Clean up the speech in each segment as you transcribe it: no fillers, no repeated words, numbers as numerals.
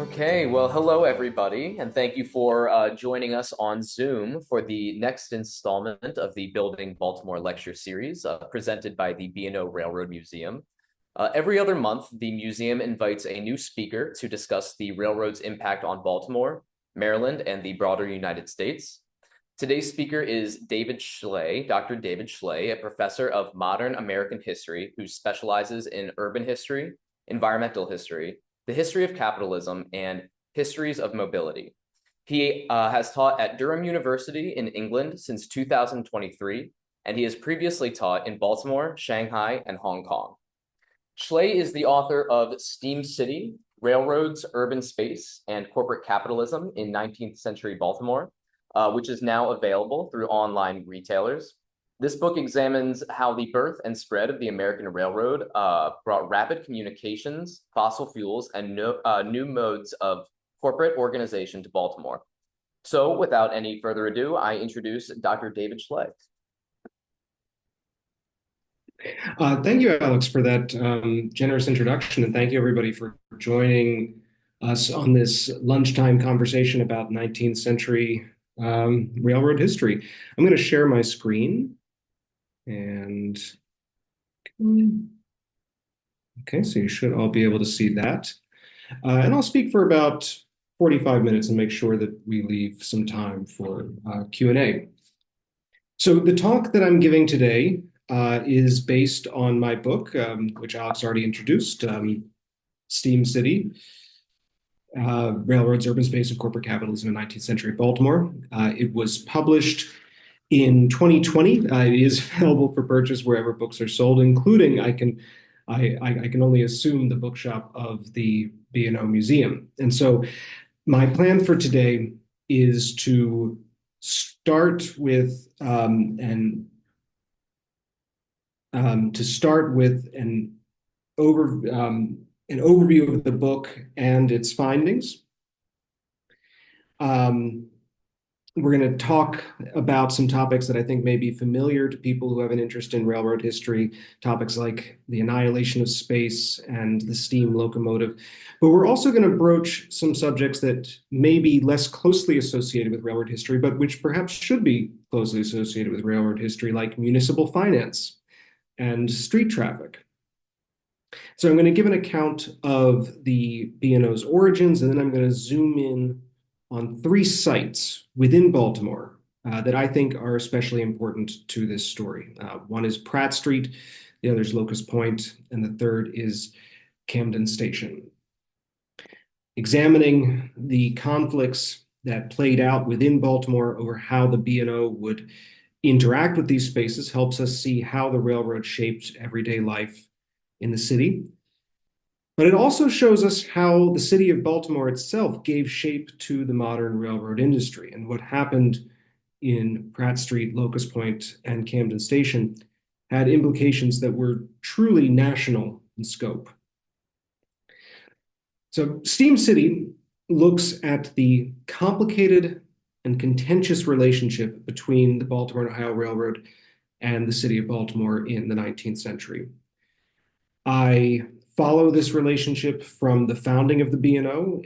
Okay, well, hello everybody, and thank you for joining us on Zoom for the next installment of the Building Baltimore lecture series presented by the B&O Railroad Museum. Every other month, the museum invites a new speaker to discuss the railroad's impact on Baltimore, Maryland, and the broader United States. Today's speaker is David Schley, Dr. David Schley, a professor of modern American history who specializes in urban history, environmental history, the history of capitalism, and histories of mobility. He has taught at Durham University in England since 2023, and he has previously taught in Baltimore, Shanghai, and Hong Kong. Schley is the author of Steam City, Railroads, Urban Space, and Corporate Capitalism in 19th-Century Baltimore, which is now available through online retailers. This book examines how the birth and spread of the American Railroad brought rapid communications, fossil fuels, and new modes of corporate organization to Baltimore. So without any further ado, I introduce Dr. David Schley. Thank you, Alex, for that generous introduction, and thank you, everybody, for joining us on this lunchtime conversation about 19th century railroad history. I'm going to share my screen. And okay, so you should all be able to see that. And I'll speak for about 45 minutes and make sure that we leave some time for Q&A. So the talk that I'm giving today is based on my book, which Alex already introduced, Steam City, Railroads, Urban Space, and Corporate Capitalism in 19th Century Baltimore. It was published in 2020. It is available for purchase wherever books are sold, including I can only assume the bookshop of the B&O Museum. And so my plan for today is to start with an overview of the book and its findings. We're going to talk about some topics that I think may be familiar to people who have an interest in railroad history, topics like the annihilation of space and the steam locomotive. But we're also going to broach some subjects that may be less closely associated with railroad history, but which perhaps should be closely associated with railroad history, like municipal finance and street traffic. So I'm going to give an account of the B&O's origins, and then I'm going to zoom in on three sites within Baltimore that I think are especially important to this story. One is Pratt Street, the other is Locust Point, and the third is Camden Station. Examining the conflicts that played out within Baltimore over how the B&O would interact with these spaces helps us see how the railroad shaped everyday life in the city. But it also shows us how the city of Baltimore itself gave shape to the modern railroad industry, and what happened in Pratt Street, Locust Point, and Camden Station had implications that were truly national in scope. So Steam City looks at the complicated and contentious relationship between the Baltimore and Ohio Railroad and the city of Baltimore in the 19th century. I follow this relationship from the founding of the B&O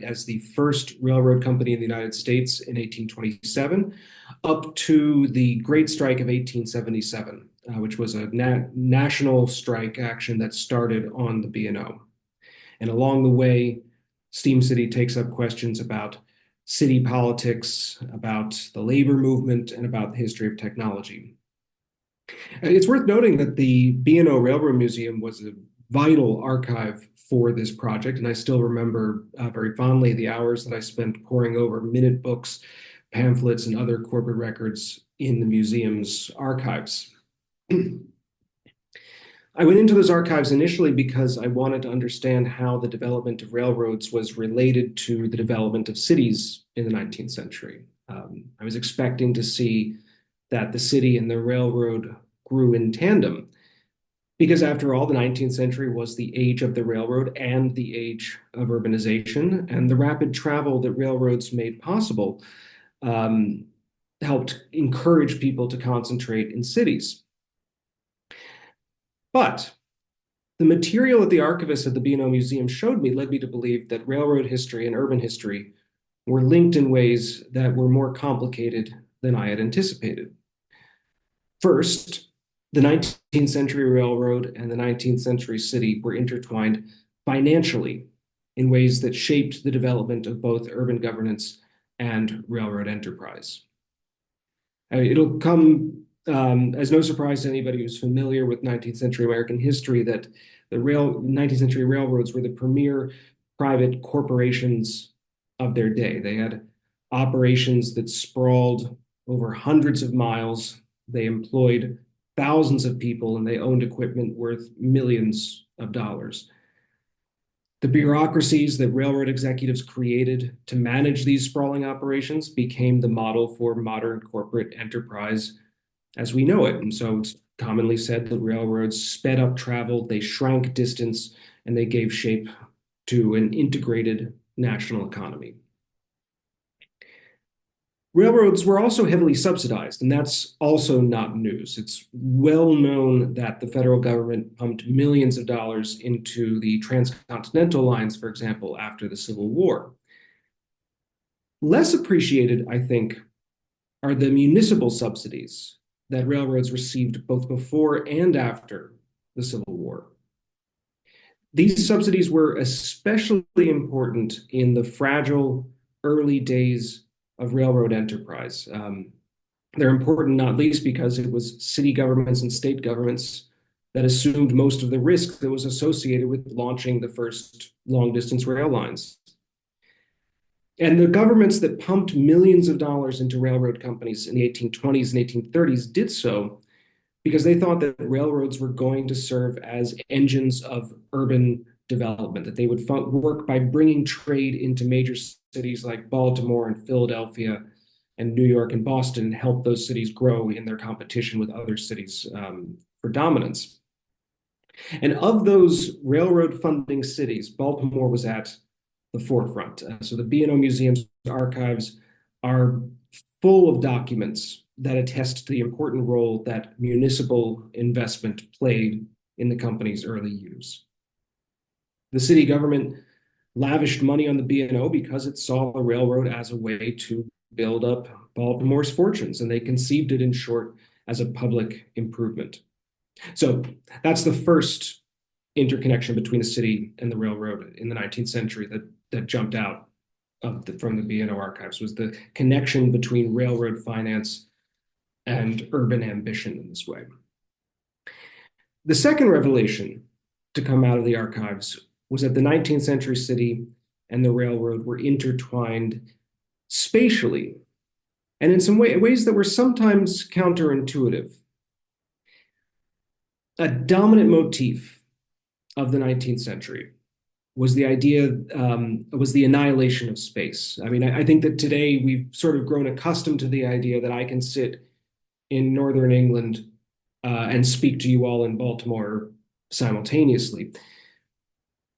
as the first railroad company in the United States in 1827, up to the Great Strike of 1877, which was a national strike action that started on the B&O. And along the way, Steam City takes up questions about city politics, about the labor movement, and about the history of technology. It's worth noting that the B&O Railroad Museum was a vital archive for this project, and I still remember very fondly the hours that I spent poring over minute books, pamphlets, and other corporate records in the museum's archives. I went into those archives initially because I wanted to understand how the development of railroads was related to the development of cities in the 19th century. I was expecting to see that the city and the railroad grew in tandem, because after all, the 19th century was the age of the railroad and the age of urbanization, and the rapid travel that railroads made possible helped encourage people to concentrate in cities. But The material that the archivist at the B&O Museum showed me led me to believe that railroad history and urban history were linked in ways that were more complicated than I had anticipated. First, the 19th century railroad and the 19th century city were intertwined financially in ways that shaped the development of both urban governance and railroad enterprise. It'll come as no surprise to anybody who's familiar with 19th century American history that the 19th century railroads were the premier private corporations of their day. They had operations that sprawled over hundreds of miles. They employed thousands of people, and they owned equipment worth millions of dollars. The bureaucracies that railroad executives created to manage these sprawling operations became the model for modern corporate enterprise as we know it. And so it's commonly said that railroads sped up travel, they shrank distance, and they gave shape to an integrated national economy. Railroads were also heavily subsidized, and that's also not news. It's well known that the federal government pumped millions of dollars into the transcontinental lines, for example, after the Civil War. Less appreciated, I think, are the municipal subsidies that railroads received both before and after the Civil War. These subsidies were especially important in the fragile early days of railroad enterprise. They're important not least because it was city governments and state governments that assumed most of the risk that was associated with launching the first long-distance rail lines. And the governments that pumped millions of dollars into railroad companies in the 1820s and 1830s did so because they thought that railroads were going to serve as engines of urban development, that they would work by bringing trade into major cities like Baltimore and Philadelphia and New York and Boston and help those cities grow in their competition with other cities for dominance. And of those railroad funding cities, Baltimore was at the forefront. So the B&O Museum's archives are full of documents that attest to the important role that municipal investment played in the company's early years. The city government lavished money on the B&O because it saw the railroad as a way to build up Baltimore's fortunes, and they conceived it, in short, as a public improvement. So that's the first interconnection between the city and the railroad in the 19th century that jumped out from the B&O archives, was the connection between railroad finance and urban ambition in this way. The second revelation to come out of the archives was that the 19th century city and the railroad were intertwined spatially, and in some ways that were sometimes counterintuitive. A dominant motif of the 19th century was the idea, was the annihilation of space. I mean, I think that today we've sort of grown accustomed to the idea that I can sit in Northern England and speak to you all in Baltimore simultaneously.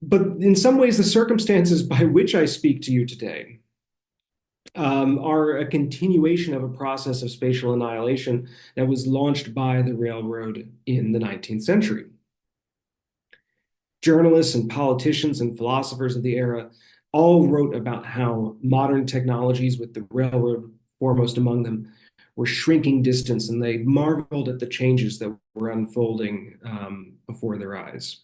But in some ways, the circumstances by which I speak to you today are a continuation of a process of spatial annihilation that was launched by the railroad in the 19th century. Journalists and politicians and philosophers of the era all wrote about how modern technologies, with the railroad foremost among them, were shrinking distance, and they marveled at the changes that were unfolding before their eyes.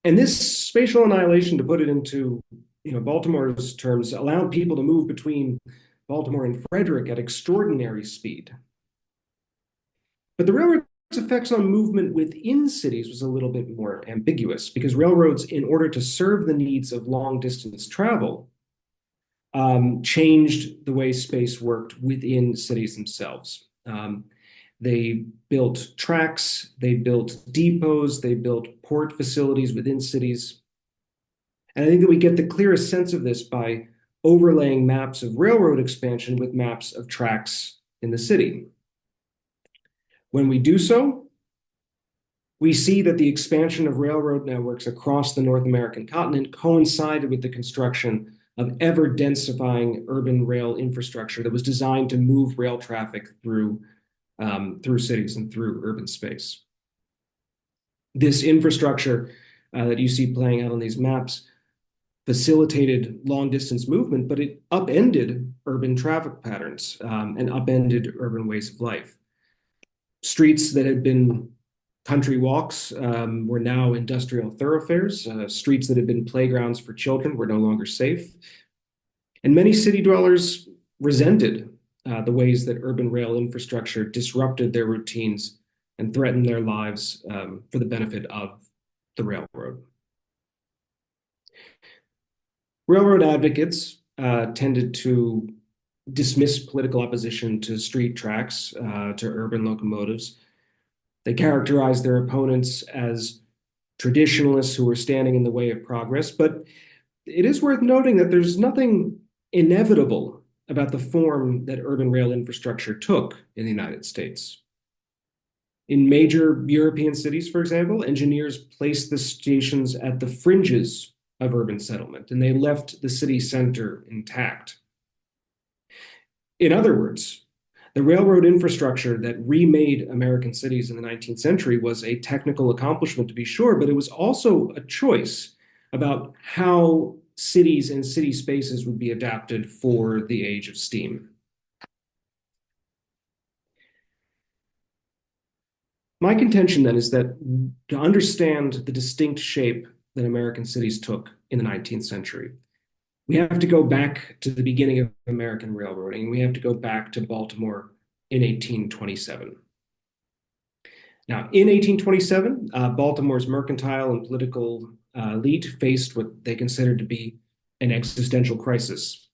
And this spatial annihilation, to put it into Baltimore's terms, allowed people to move between Baltimore and Frederick at extraordinary speed. But the railroad's effects on movement within cities was a little bit more ambiguous, because railroads, in order to serve the needs of long-distance travel, changed the way space worked within cities themselves. They built tracks, they built depots, they built port facilities within cities. And I think that we get the clearest sense of this by overlaying maps of railroad expansion with maps of tracks in the city. When we do so, we see that the expansion of railroad networks across the North American continent coincided with the construction of ever-densifying urban rail infrastructure that was designed to move rail traffic through cities and through urban space. This infrastructure that you see playing out on these maps facilitated long distance movement, but it upended urban traffic patterns and upended urban ways of life. Streets that had been country walks were now industrial thoroughfares. Streets that had been playgrounds for children were no longer safe. And many city dwellers resented the ways that urban rail infrastructure disrupted their routines and threatened their lives for the benefit of the railroad. Railroad advocates tended to dismiss political opposition to street tracks, to urban locomotives. They characterized their opponents as traditionalists who were standing in the way of progress. But it is worth noting that there's nothing inevitable about the form that urban rail infrastructure took in the United States. In major European cities, for example, engineers placed the stations at the fringes of urban settlement, and they left the city center intact. In other words, the railroad infrastructure that remade American cities in the 19th century was a technical accomplishment, to be sure, but it was also a choice about how cities and city spaces would be adapted for the age of steam. My contention then is that to understand the distinct shape that American cities took in the 19th century, we have to go back to the beginning of American railroading. We have to go back to Baltimore in 1827. Now, in 1827, Baltimore's mercantile and political elite faced what they considered to be an existential crisis.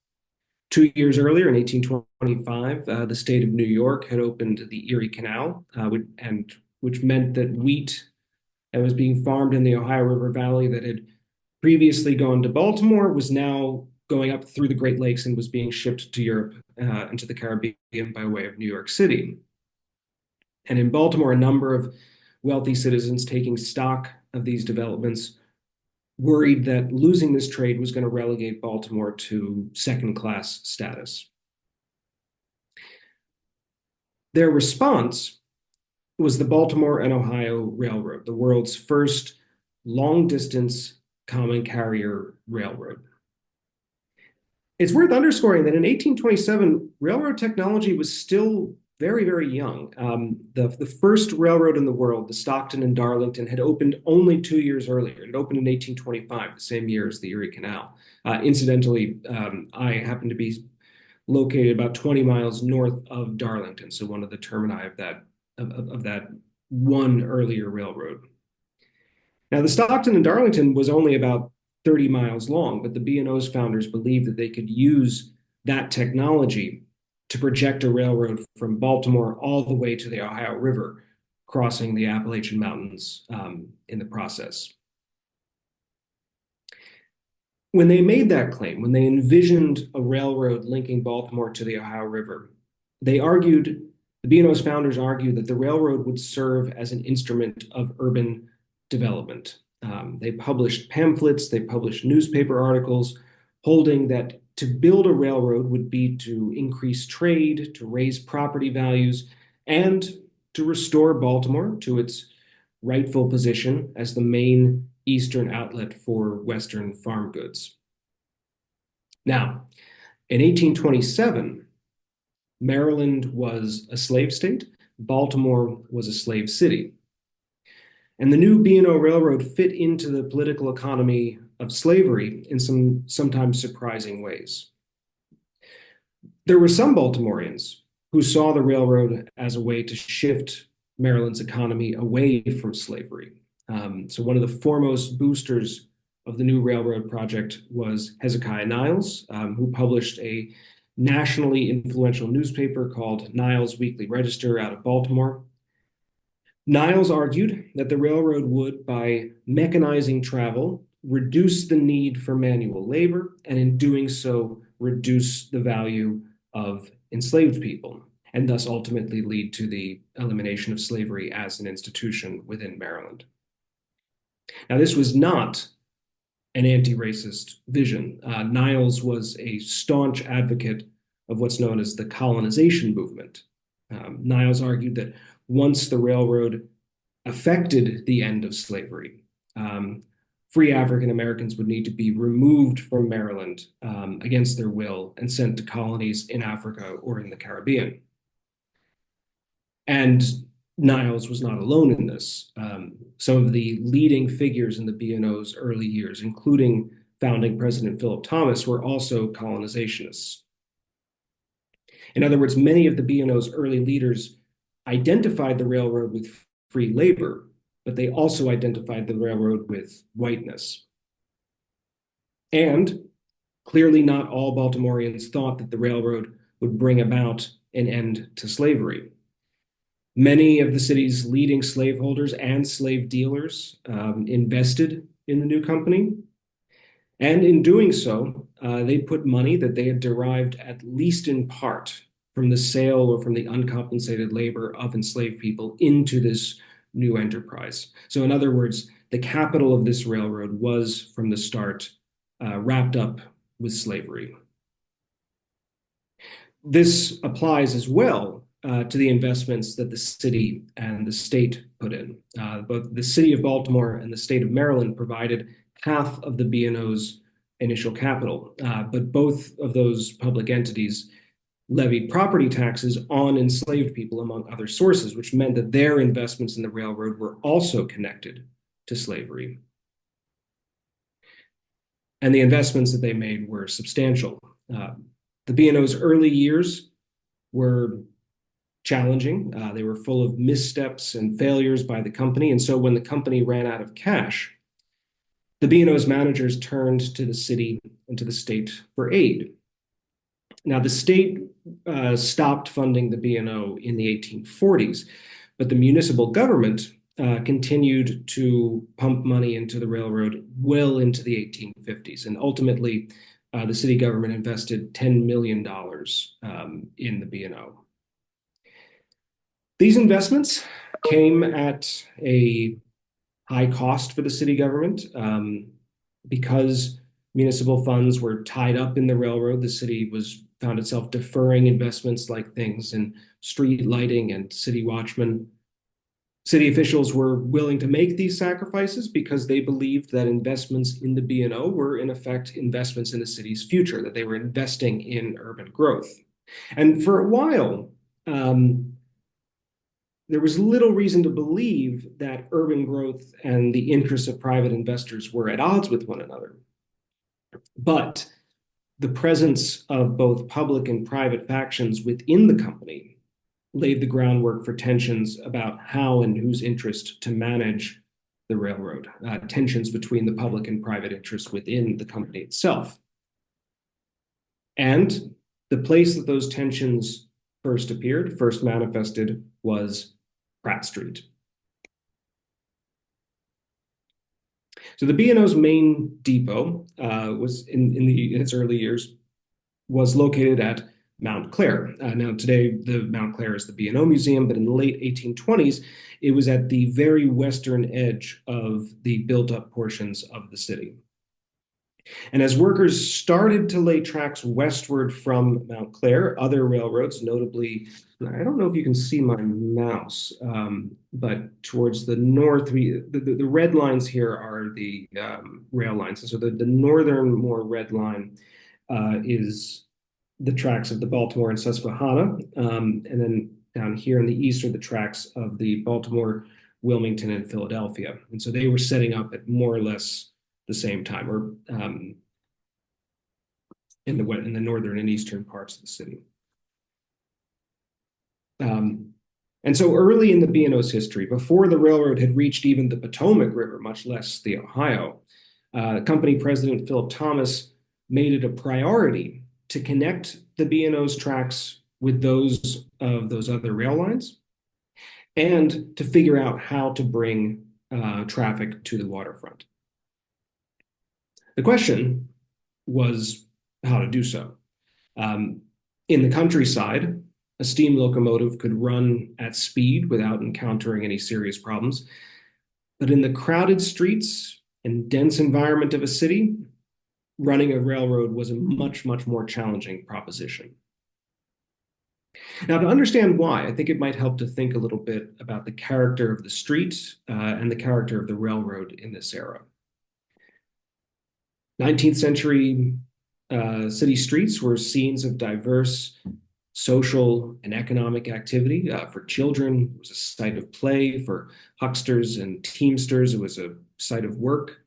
2 years earlier, in 1825, the state of New York had opened the Erie Canal, which meant that wheat that was being farmed in the Ohio River Valley that had previously gone to Baltimore was now going up through the Great Lakes and was being shipped to Europe and to the Caribbean by way of New York City. And in Baltimore, a number of wealthy citizens taking stock of these developments worried that losing this trade was going to relegate Baltimore to second-class status. Their response was the Baltimore and Ohio Railroad, the world's first long-distance common carrier railroad. It's worth underscoring that in 1827, railroad technology was still very, very young. The first railroad in the world, the Stockton and Darlington, had opened only 2 years earlier. It opened in 1825, the same year as the Erie Canal. Incidentally, I happen to be located about 20 miles north of Darlington, so one of the termini of that one earlier railroad. Now, the Stockton and Darlington was only about 30 miles long, but the B&O's founders believed that they could use that technology to project a railroad from Baltimore all the way to the Ohio River, crossing the Appalachian Mountains in the process. When they made that claim, when they envisioned a railroad linking Baltimore to the Ohio River, the B&O's founders argued that the railroad would serve as an instrument of urban development. They published pamphlets, they published newspaper articles holding that to build a railroad would be to increase trade, to raise property values, and to restore Baltimore to its rightful position as the main eastern outlet for Western farm goods. Now, in 1827, Maryland was a slave state, Baltimore was a slave city. And the new B&O Railroad fit into the political economy of slavery in some sometimes surprising ways. There were some Baltimoreans who saw the railroad as a way to shift Maryland's economy away from slavery. So one of the foremost boosters of the new railroad project was Hezekiah Niles, who published a nationally influential newspaper called Niles Weekly Register out of Baltimore. Niles argued that the railroad would, by mechanizing travel, reduce the need for manual labor, and in doing so, reduce the value of enslaved people, and thus ultimately lead to the elimination of slavery as an institution within Maryland. Now, this was not an anti-racist vision. Niles was a staunch advocate of what's known as the colonization movement. Niles argued that once the railroad affected the end of slavery. Free African Americans would need to be removed from Maryland against their will and sent to colonies in Africa or in the Caribbean. And Niles was not alone in this. Some of the leading figures in the B&O's early years, including founding President Philip Thomas, were also colonizationists. In other words, many of the B&O's early leaders identified the railroad with free labor, but they also identified the railroad with whiteness. And clearly not all Baltimoreans thought that the railroad would bring about an end to slavery. Many of the city's leading slaveholders and slave dealers invested in the new company. And in doing so, they put money that they had derived at least in part from the sale or from the uncompensated labor of enslaved people into this new enterprise. So in other words, the capital of this railroad was from the start wrapped up with slavery. This applies as well to the investments that the city and the state put in. Both the city of Baltimore and the state of Maryland provided half of the B&O's initial capital, but both of those public entities levied property taxes on enslaved people, among other sources, which meant that their investments in the railroad were also connected to slavery. And the investments that they made were substantial. The B&O's early years were challenging. They were full of missteps and failures by the company. And so when the company ran out of cash, the B&O's managers turned to the city and to the state for aid. Now, the state stopped funding the B&O in the 1840s, but the municipal government continued to pump money into the railroad well into the 1850s. And ultimately, the city government invested $10 million in the B&O. These investments came at a high cost for the city government because municipal funds were tied up in the railroad. The city found itself deferring investments like things in street lighting and city watchmen. City officials were willing to make these sacrifices because they believed that investments in the B&O were, in effect, investments in the city's future, that they were investing in urban growth. And for a while, there was little reason to believe that urban growth and the interests of private investors were at odds with one another. But the presence of both public and private factions within the company laid the groundwork for tensions about how and whose interest to manage the railroad, tensions between the public and private interests within the company itself. And the place that those tensions first manifested, was Pratt Street. So the B&O's main depot was in its early years was located at Mount Clair. Now today the Mount Clair is the B&O Museum, but in the late 1820s it was at the very western edge of the built-up portions of the city. And as workers started to lay tracks westward from Mount Clair, other railroads, notably, I don't know if you can see my mouse, but towards the north, the red lines here are the rail lines. And so the northern, more red line is the tracks of the Baltimore and Susquehanna. And then down here in the east are the tracks of the Baltimore, Wilmington, and Philadelphia. And so they were setting up at more or less the same time, or in the northern and eastern parts of the city. And so early in the B&O's history, before the railroad had reached even the Potomac River, much less the Ohio, company president Philip Thomas made it a priority to connect the B&O's tracks with those of those other rail lines, and to figure out how to bring traffic to the waterfront. The question was how to do so. In the countryside, a steam locomotive could run at speed without encountering any serious problems. But in the crowded streets and dense environment of a city, running a railroad was a much, much more challenging proposition. Now, to understand why, I think it might help to think a little bit about the character of the street and the character of the railroad in this era. 19th century city streets were scenes of diverse social and economic activity. For children, it was a site of play. For hucksters and teamsters, it was a site of work.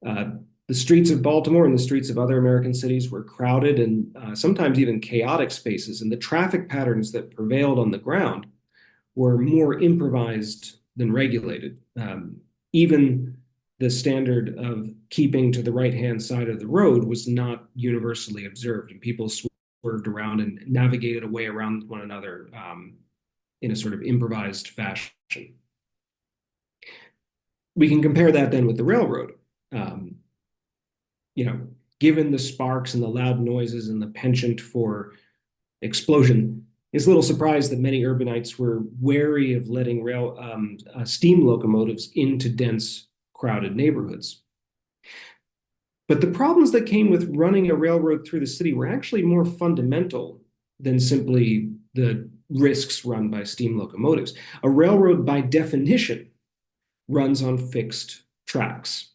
Uh, the streets of Baltimore and the streets of other American cities were crowded and sometimes even chaotic spaces, and the traffic patterns that prevailed on the ground were more improvised than regulated. Even the standard of keeping to the right-hand side of the road was not universally observed, and people swerved around and navigated a way around one another in a sort of improvised fashion. We can compare that then with the railroad. Um, you know, given the sparks and the loud noises and the penchant for explosion, it's a little surprised that many urbanites were wary of letting steam locomotives into dense, crowded neighborhoods. But the problems that came with running a railroad through the city were actually more fundamental than simply the risks run by steam locomotives. A railroad, by definition, runs on fixed tracks.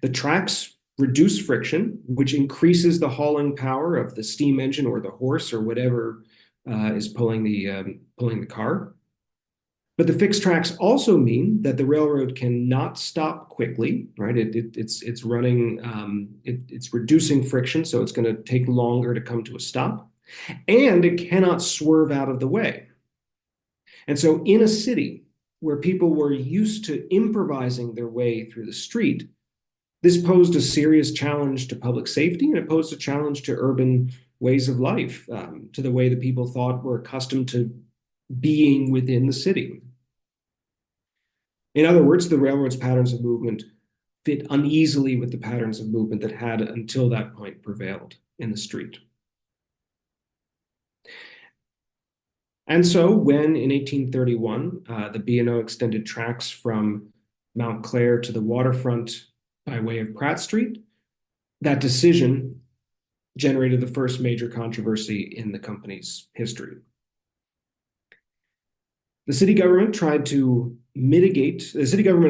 The tracks reduce friction, which increases the hauling power of the steam engine or the horse or whatever is pulling the car. But the fixed tracks also mean that the railroad cannot stop quickly, right? It's running, it's reducing friction, so it's going to take longer to come to a stop, and it cannot swerve out of the way. And so, in a city where people were used to improvising their way through the street, this posed a serious challenge to public safety, and it posed a challenge to urban ways of life, to the way that people thought were accustomed to being within the city. In other words, the railroad's patterns of movement fit uneasily with the patterns of movement that had, until that point, prevailed in the street. And so when, in 1831, the B&O extended tracks from Mount Clair to the waterfront by way of Pratt Street, that decision generated the first major controversy in the company's history. The city government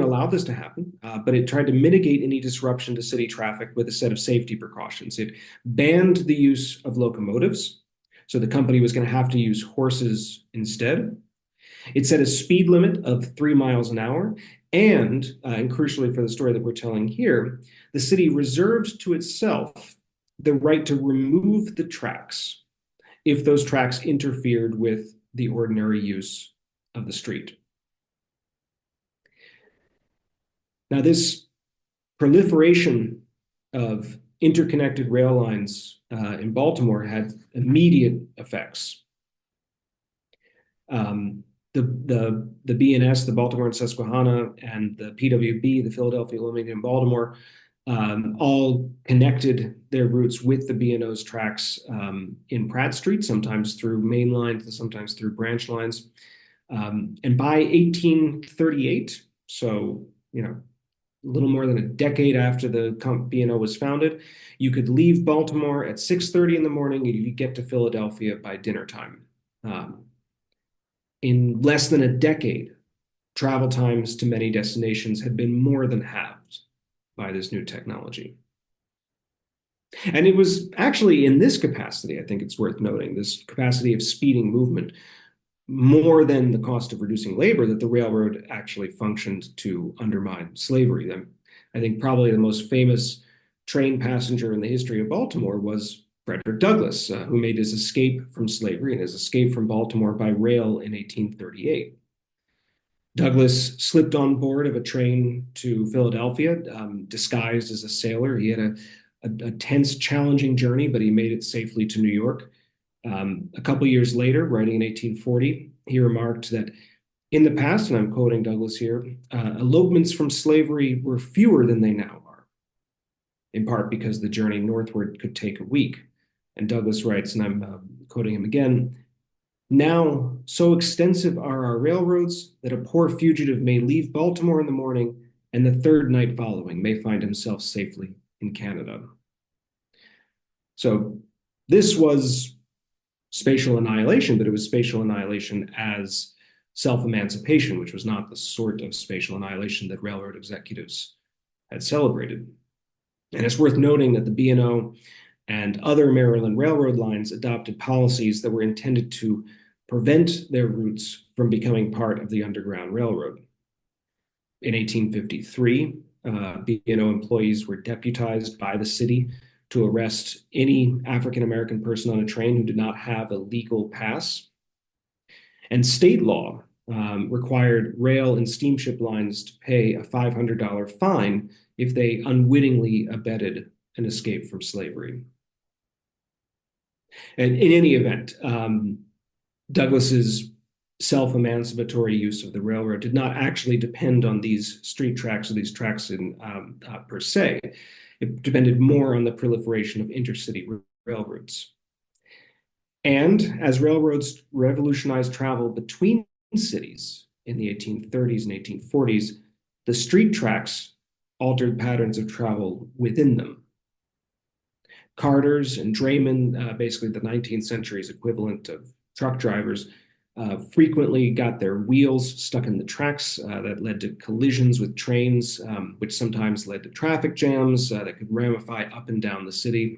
allowed this to happen, but it tried to mitigate any disruption to city traffic with a set of safety precautions. It banned the use of locomotives, so the company was going to have to use horses instead. It set a speed limit of 3 miles an hour, and crucially for the story that we're telling here, the city reserved to itself the right to remove the tracks if those tracks interfered with the ordinary use of the street. Now, this proliferation of interconnected rail lines in Baltimore had immediate effects. The BNS, the Baltimore and Susquehanna, and the PWB, the Philadelphia, Wilmington, Baltimore, all connected their routes with the B&O's tracks in Pratt Street, sometimes through main lines and sometimes through branch lines. And by 1838, so a little more than a decade after the B&O was founded, you could leave Baltimore at 6:30 in the morning and you could get to Philadelphia by dinner time. In less than a decade, travel times to many destinations had been more than halved by this new technology. And it was actually in this capacity, I think it's worth noting, this capacity of speeding movement, more than the cost of reducing labor, that the railroad actually functioned to undermine slavery. I think probably the most famous train passenger in the history of Baltimore was Frederick Douglass, who made his escape from slavery and his escape from Baltimore by rail in 1838. Douglass slipped on board of a train to Philadelphia, disguised as a sailor. He had a tense, challenging journey, but he made it safely to New York. A couple years later, writing in 1840, he remarked that in the past, and I'm quoting Douglass here, elopements from slavery were fewer than they now are, in part because the journey northward could take a week. And Douglass writes, and I'm quoting him again, "Now, so extensive are our railroads that a poor fugitive may leave Baltimore in the morning and the third night following may find himself safely in Canada." So this was spatial annihilation, but it was spatial annihilation as self-emancipation, which was not the sort of spatial annihilation that railroad executives had celebrated. And it's worth noting that the B&O and other Maryland railroad lines adopted policies that were intended to prevent their routes from becoming part of the Underground Railroad. In 1853, B&O employees were deputized by the city to arrest any African-American person on a train who did not have a legal pass. And state law required rail and steamship lines to pay a $500 fine if they unwittingly abetted an escape from slavery. And in any event, Douglas's self-emancipatory use of the railroad did not actually depend on these street tracks or these tracks per se. It depended more on the proliferation of intercity railroads. And as railroads revolutionized travel between cities in the 1830s and 1840s, the street tracks altered patterns of travel within them. Carters and draymen, basically the 19th century's equivalent of truck drivers, frequently got their wheels stuck in the tracks that led to collisions with trains, which sometimes led to traffic jams that could ramify up and down the city.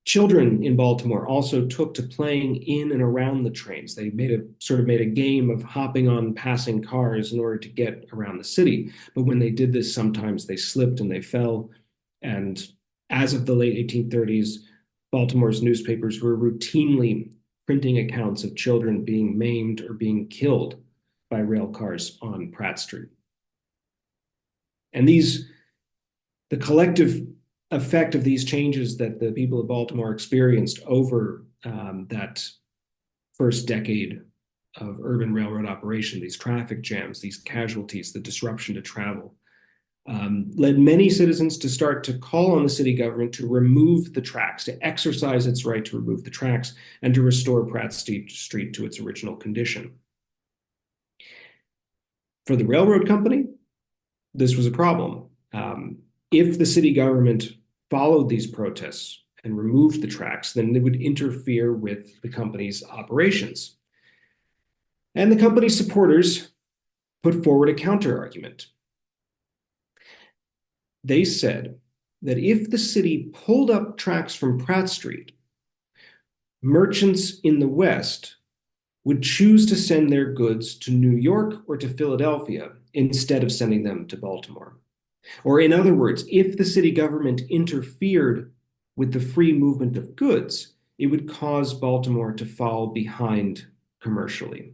Children in Baltimore also took to playing in and around the trains. They made a game of hopping on passing cars in order to get around the city. But when they did this, sometimes they slipped and they fell. And as of the late 1830s, Baltimore's newspapers were routinely printing accounts of children being maimed or being killed by rail cars on Pratt Street. And the collective effect of these changes that the people of Baltimore experienced over that first decade of urban railroad operation, these traffic jams, these casualties, the disruption to travel, led many citizens to start to call on the city government to remove the tracks, to exercise its right to remove the tracks, and to restore Pratt Street to its original condition. For the railroad company, this was a problem. If the city government followed these protests and removed the tracks, then they would interfere with the company's operations. And the company's supporters put forward a counter-argument. They said that if the city pulled up tracks from Pratt Street, merchants in the West would choose to send their goods to New York or to Philadelphia instead of sending them to Baltimore. Or in other words, if the city government interfered with the free movement of goods, it would cause Baltimore to fall behind commercially.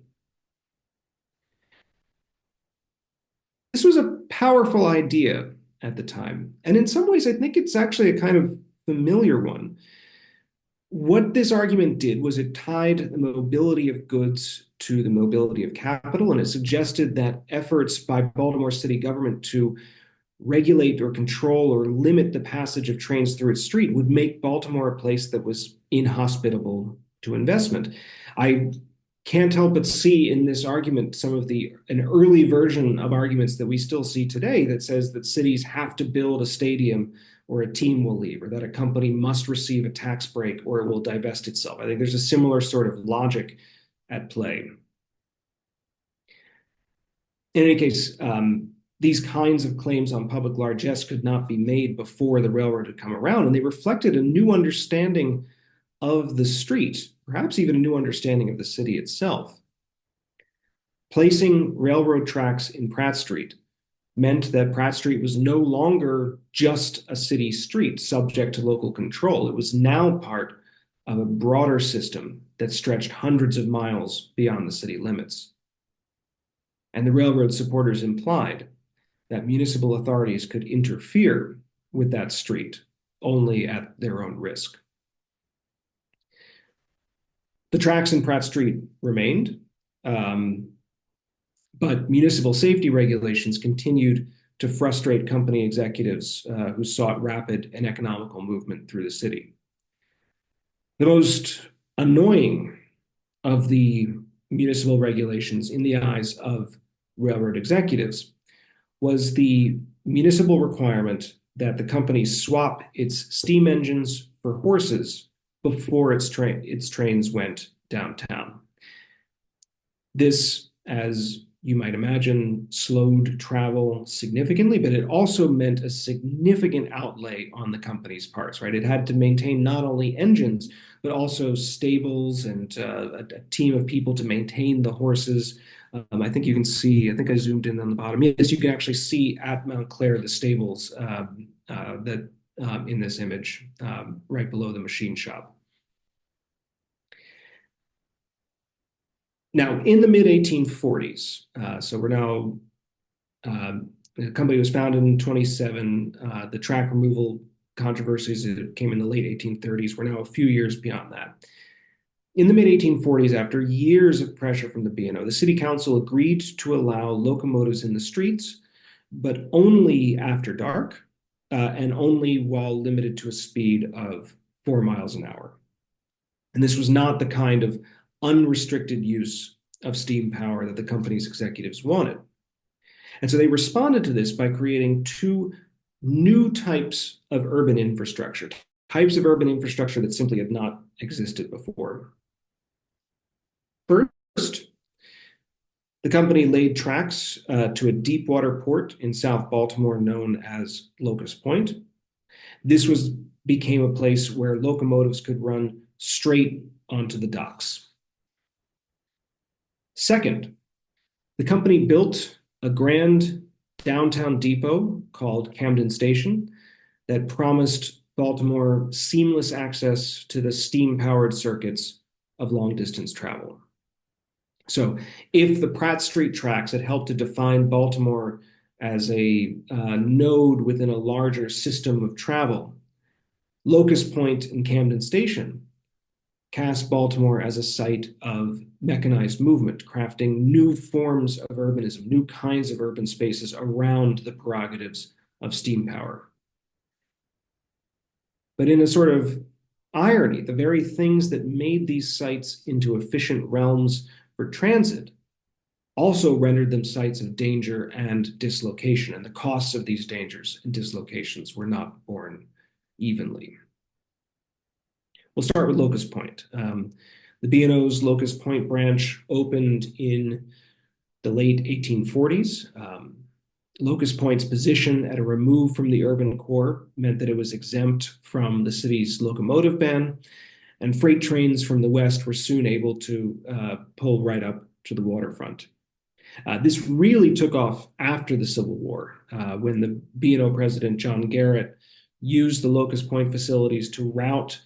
This was a powerful idea at the time, and in some ways, I think it's actually a kind of familiar one. What this argument did was it tied the mobility of goods to the mobility of capital, and it suggested that efforts by Baltimore city government to regulate or control or limit the passage of trains through its street would make Baltimore a place that was inhospitable to investment. I can't help but see in this argument some of an early version of arguments that we still see today that says that cities have to build a stadium or a team will leave, or that a company must receive a tax break or it will divest itself. I think there's a similar sort of logic at play. In any case, these kinds of claims on public largesse could not be made before the railroad had come around, and they reflected a new understanding of the street, perhaps even a new understanding of the city itself. Placing railroad tracks in Pratt Street meant that Pratt Street was no longer just a city street subject to local control. It was now part of a broader system that stretched hundreds of miles beyond the city limits. And the railroad supporters implied that municipal authorities could interfere with that street only at their own risk. The tracks in Pratt Street remained, but municipal safety regulations continued to frustrate company executives who sought rapid and economical movement through the city. The most annoying of the municipal regulations in the eyes of railroad executives was the municipal requirement that the company swap its steam engines for horses before its trains went downtown. This, as you might imagine, slowed travel significantly, but it also meant a significant outlay on the company's parts, right? It had to maintain not only engines, but also stables and a team of people to maintain the horses. I think you can see, I think I zoomed in on the bottom. Yes, you can actually see at Mount Clair the stables that in this image, right below the machine shop. Now, in the mid 1840s, so we're now, the company was founded in 27. The track removal controversies that came in the late 1830s. We're now a few years beyond that. In the mid 1840s, after years of pressure from the B&O, the city council agreed to allow locomotives in the streets, but only after dark and only while limited to a speed of 4 miles an hour. And this was not the kind of unrestricted use of steam power that the company's executives wanted. And so they responded to this by creating two new types of urban infrastructure, types of urban infrastructure that simply had not existed before. First, the company laid tracks to a deep water port in South Baltimore known as Locust Point. This became a place where locomotives could run straight onto the docks. Second, the company built a grand downtown depot called Camden Station that promised Baltimore seamless access to the steam-powered circuits of long-distance travel. So if the Pratt Street tracks had helped to define Baltimore as a node within a larger system of travel, Locust Point and Camden Station cast Baltimore as a site of mechanized movement, crafting new forms of urbanism, new kinds of urban spaces around the prerogatives of steam power. But in a sort of irony, the very things that made these sites into efficient realms for transit also rendered them sites of danger and dislocation, and the costs of these dangers and dislocations were not borne evenly. We'll start with Locust Point. The B&O's Locust Point branch opened in the late 1840s. Locust Point's position at a remove from the urban core meant that it was exempt from the city's locomotive ban, and freight trains from the west were soon able to pull right up to the waterfront. This really took off after the Civil War, when the B&O president, John Garrett, used the Locust Point facilities to route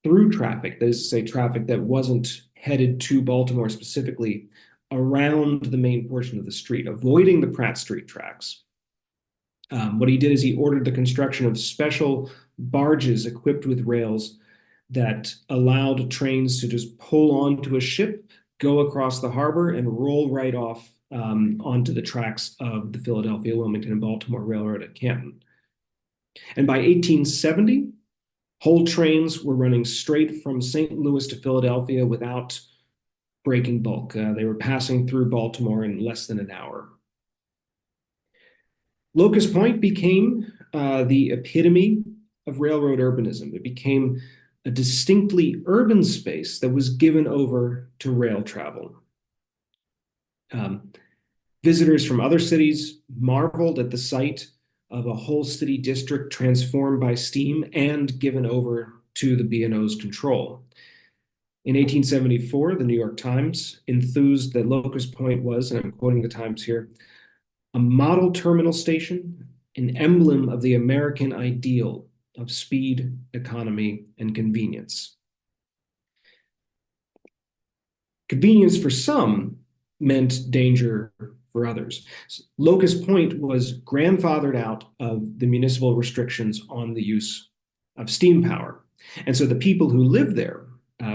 through traffic, that is to say, traffic that wasn't headed to Baltimore specifically, around the main portion of the street, avoiding the Pratt Street tracks. What he did is he ordered the construction of special barges equipped with rails that allowed trains to just pull onto a ship, go across the harbor, and roll right off onto the tracks of the Philadelphia, Wilmington, and Baltimore Railroad at Canton. And by 1870, whole trains were running straight from St. Louis to Philadelphia without breaking bulk. They were passing through Baltimore in less than an hour. Locust Point became the epitome of railroad urbanism. It became a distinctly urban space that was given over to rail travel. Visitors from other cities marveled at the sight of a whole city district transformed by steam and given over to the B&O's control. In 1874, the New York Times enthused that Locust Point was, and I'm quoting the Times here, a model terminal station, an emblem of the American ideal of speed, economy, and convenience. Convenience for some meant danger for others. Locust Point was grandfathered out of the municipal restrictions on the use of steam power. And so the people who lived there,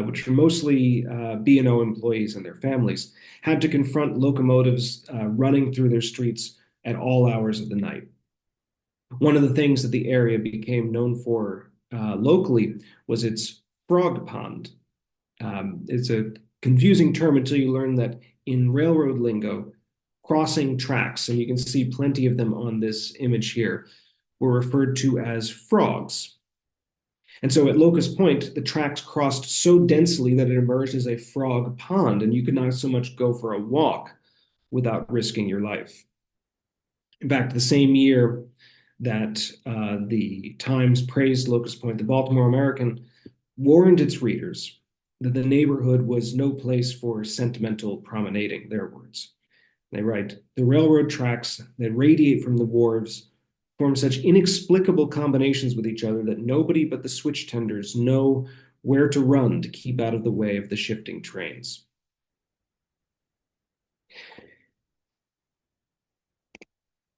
which were mostly B&O employees and their families, had to confront locomotives running through their streets at all hours of the night. One of the things that the area became known for locally was its frog pond. It's a confusing term until you learn that in railroad lingo, crossing tracks, and you can see plenty of them on this image here, were referred to as frogs. And so at Locust Point, the tracks crossed so densely that it emerged as a frog pond, and you could not so much go for a walk without risking your life. In fact, the same year that the Times praised Locust Point, the Baltimore American warned its readers that the neighborhood was no place for sentimental promenading, their words. They write, the railroad tracks that radiate from the wharves form such inexplicable combinations with each other that nobody but the switch tenders know where to run to keep out of the way of the shifting trains.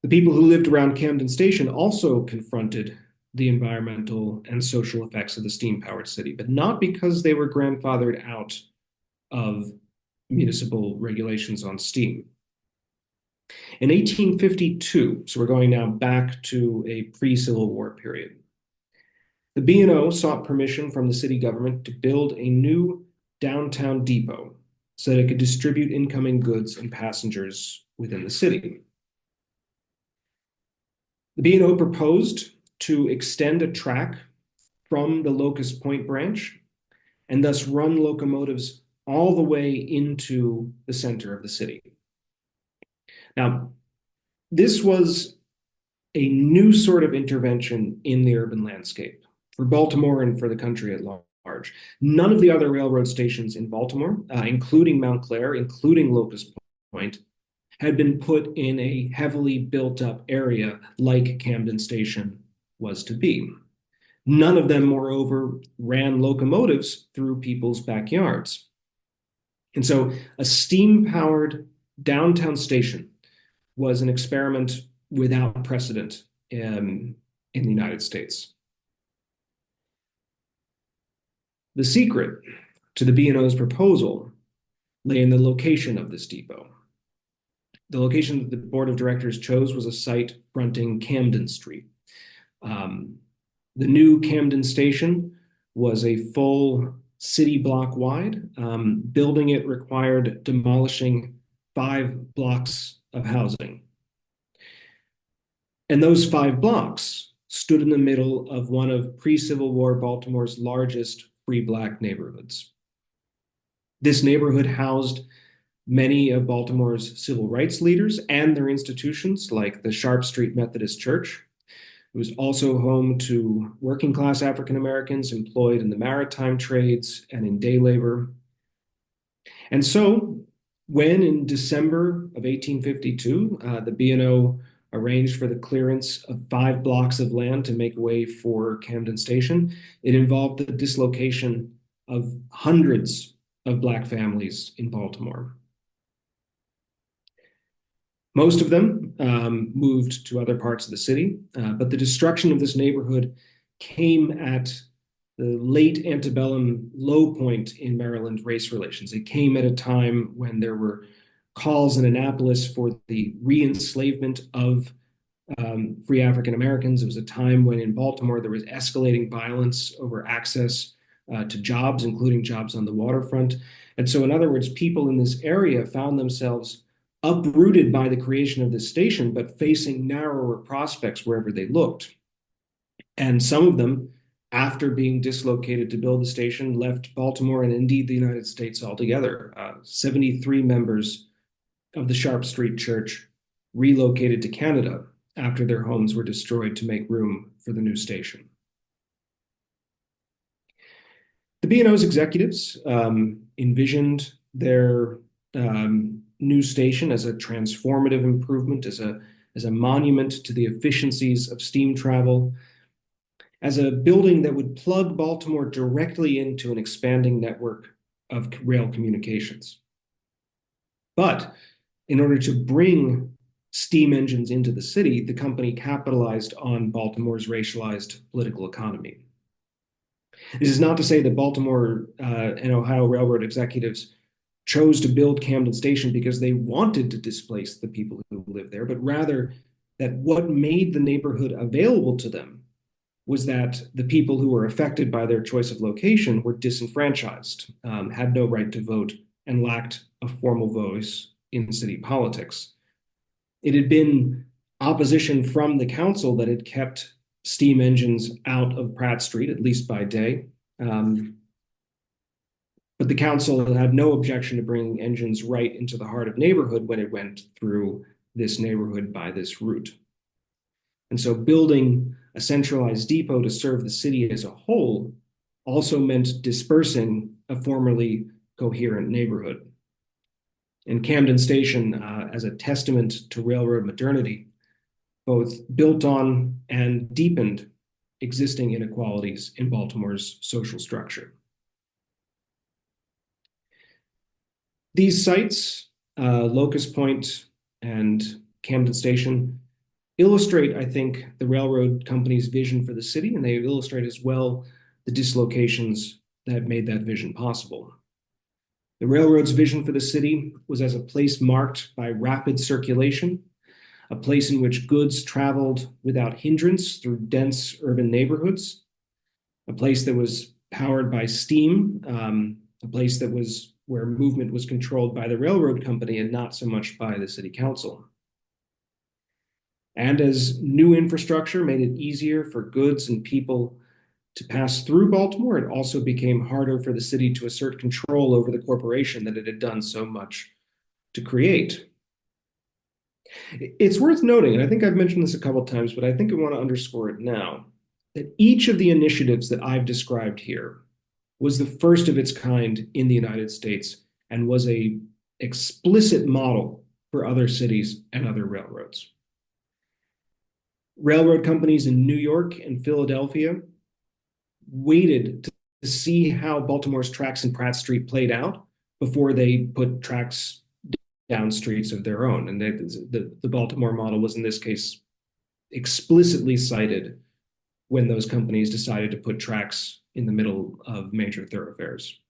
The people who lived around Camden Station also confronted the environmental and social effects of the steam-powered city, but not because they were grandfathered out of municipal regulations on steam. In 1852, so we're going now back to a pre-Civil War period, the B&O sought permission from the city government to build a new downtown depot so that it could distribute incoming goods and passengers within the city. The B&O proposed to extend a track from the Locust Point branch and thus run locomotives all the way into the center of the city. Now, this was a new sort of intervention in the urban landscape for Baltimore and for the country at large. None of the other railroad stations in Baltimore, including Mount Clair, including Locust Point, had been put in a heavily built up area like Camden Station was to be. None of them, moreover, ran locomotives through people's backyards. And so a steam-powered downtown station was an experiment without precedent in the United States. The secret to the B&O's proposal lay in the location of this depot. The location that the board of directors chose was a site fronting Camden Street. The new Camden Station was a full city block wide. Building it required demolishing 5 blocks of housing. And those 5 blocks stood in the middle of one of pre-Civil War Baltimore's largest free Black neighborhoods. This neighborhood housed many of Baltimore's civil rights leaders and their institutions, like the Sharp Street Methodist Church. It was also home to working class African Americans employed in the maritime trades and in day labor. And so, when in December of 1852, the B&O arranged for the clearance of 5 blocks of land to make way for Camden Station, it involved the dislocation of hundreds of Black families in Baltimore. Most of them moved to other parts of the city, but the destruction of this neighborhood came at the late antebellum low point in Maryland race relations. It came at a time when there were calls in Annapolis for the re-enslavement of free African Americans. It was a time when in Baltimore there was escalating violence over access to jobs, including jobs on the waterfront. And so, in other words, people in this area found themselves uprooted by the creation of this station, but facing narrower prospects wherever they looked. And some of them, after being dislocated to build the station, left Baltimore and indeed the United States altogether. 73 members of the Sharp Street Church relocated to Canada after their homes were destroyed to make room for the new station. The B&O's executives envisioned their new station as a transformative improvement, as a monument to the efficiencies of steam travel, as a building that would plug Baltimore directly into an expanding network of rail communications. But in order to bring steam engines into the city, the company capitalized on Baltimore's racialized political economy. This is not to say that Baltimore and Ohio Railroad executives chose to build Camden Station because they wanted to displace the people who live there, but rather that what made the neighborhood available to them was that the people who were affected by their choice of location were disenfranchised, had no right to vote, and lacked a formal voice in city politics. It had been opposition from the council that had kept steam engines out of Pratt Street, at least by day. But the council had no objection to bringing engines right into the heart of neighborhood when it went through this neighborhood by this route. And so building a centralized depot to serve the city as a whole also meant dispersing a formerly coherent neighborhood. And Camden Station, as a testament to railroad modernity, both built on and deepened existing inequalities in Baltimore's social structure. These sites, Locust Point and Camden Station, illustrate, I think, the railroad company's vision for the city, and they illustrate as well the dislocations that made that vision possible. The railroad's vision for the city was as a place marked by rapid circulation, a place in which goods traveled without hindrance through dense urban neighborhoods, a place that was powered by steam, a place that was where movement was controlled by the railroad company and not so much by the city council. And as new infrastructure made it easier for goods and people to pass through Baltimore, it also became harder for the city to assert control over the corporation that it had done so much to create. It's worth noting, and I think I've mentioned this a couple of times, but I think I want to underscore it now, that each of the initiatives that I've described here was the first of its kind in the United States and was an explicit model for other cities and other railroads. Railroad companies in New York and Philadelphia waited to see how Baltimore's tracks in Pratt Street played out before they put tracks down streets of their own. And the Baltimore model was, in this case, explicitly cited when those companies decided to put tracks in the middle of major thoroughfares.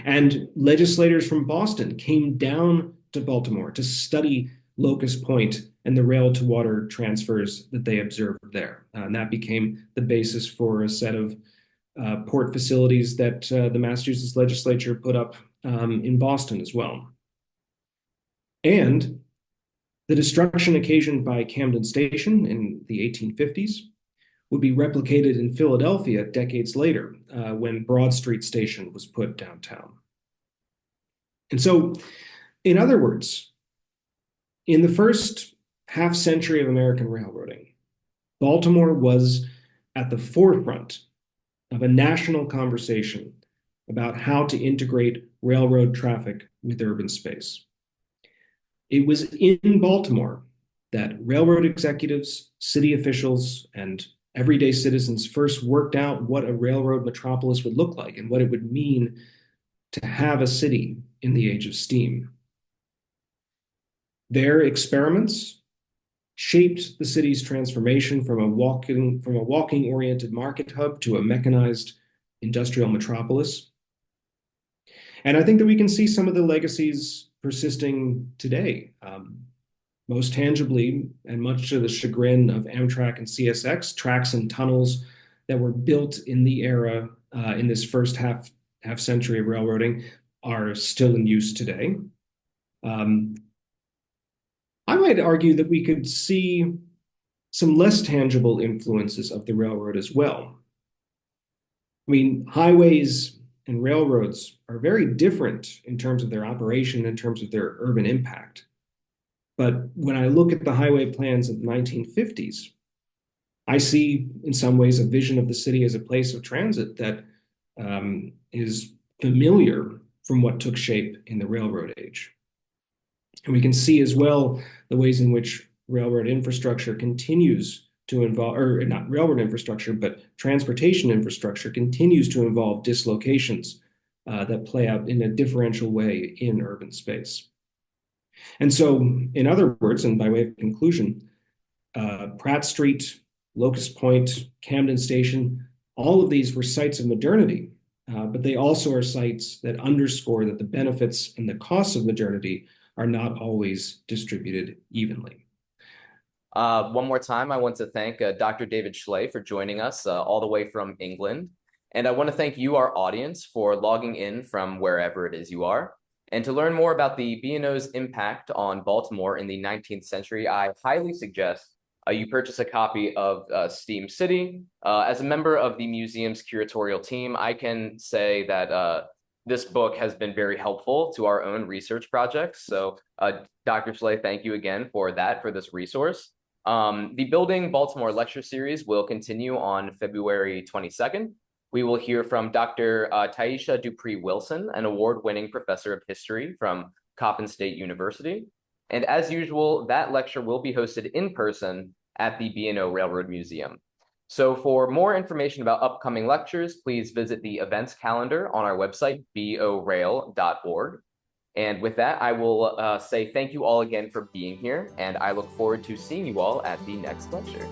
And legislators from Boston came down to Baltimore to study Locust Point and the rail to water transfers that they observed there. And that became the basis for a set of port facilities that the Massachusetts legislature put up in Boston as well. And the destruction occasioned by Camden Station in the 1850s would be replicated in Philadelphia decades later when Broad Street Station was put downtown. And so, in other words, in the first half century of American railroading, Baltimore was at the forefront of a national conversation about how to integrate railroad traffic with urban space. It was in Baltimore that railroad executives, city officials, and everyday citizens first worked out what a railroad metropolis would look like and what it would mean to have a city in the age of steam. Their experiments shaped the city's transformation from a walking-oriented market hub to a mechanized industrial metropolis. And I think that we can see some of the legacies persisting today. Most tangibly, and much to the chagrin of Amtrak and CSX, tracks and tunnels that were built in the era in this first half century of railroading are still in use today. I might argue that we could see some less tangible influences of the railroad as well. I mean, highways and railroads are very different in terms of their operation, in terms of their urban impact. But when I look at the highway plans of the 1950s, I see in some ways a vision of the city as a place of transit that is familiar from what took shape in the railroad age. And we can see as well the ways in which railroad infrastructure continues to involve, or not railroad infrastructure, but transportation infrastructure continues to involve dislocations that play out in a differential way in urban space. And so, in other words, and by way of conclusion, Pratt Street, Locust Point, Camden Station, all of these were sites of modernity, but they also are sites that underscore that the benefits and the costs of modernity are not always distributed evenly. One more time, I want to thank Dr. David Schley for joining us all the way from England. And I want to thank you, our audience, for logging in from wherever it is you are. And to learn more about the B&O's impact on Baltimore in the 19th century, I highly suggest you purchase a copy of Steam City. As a member of the museum's curatorial team, I can say that this book has been very helpful to our own research projects. So Dr. Schley, thank you again for this resource. The Building Baltimore lecture series will continue on February 22nd. We will hear from Dr. Taisha Dupree-Wilson, an award-winning professor of history from Coppin State University. And as usual, that lecture will be hosted in person at the B&O Railroad Museum. So for more information about upcoming lectures, please visit the events calendar on our website, borail.org. And with that, I will say thank you all again for being here, and I look forward to seeing you all at the next lecture.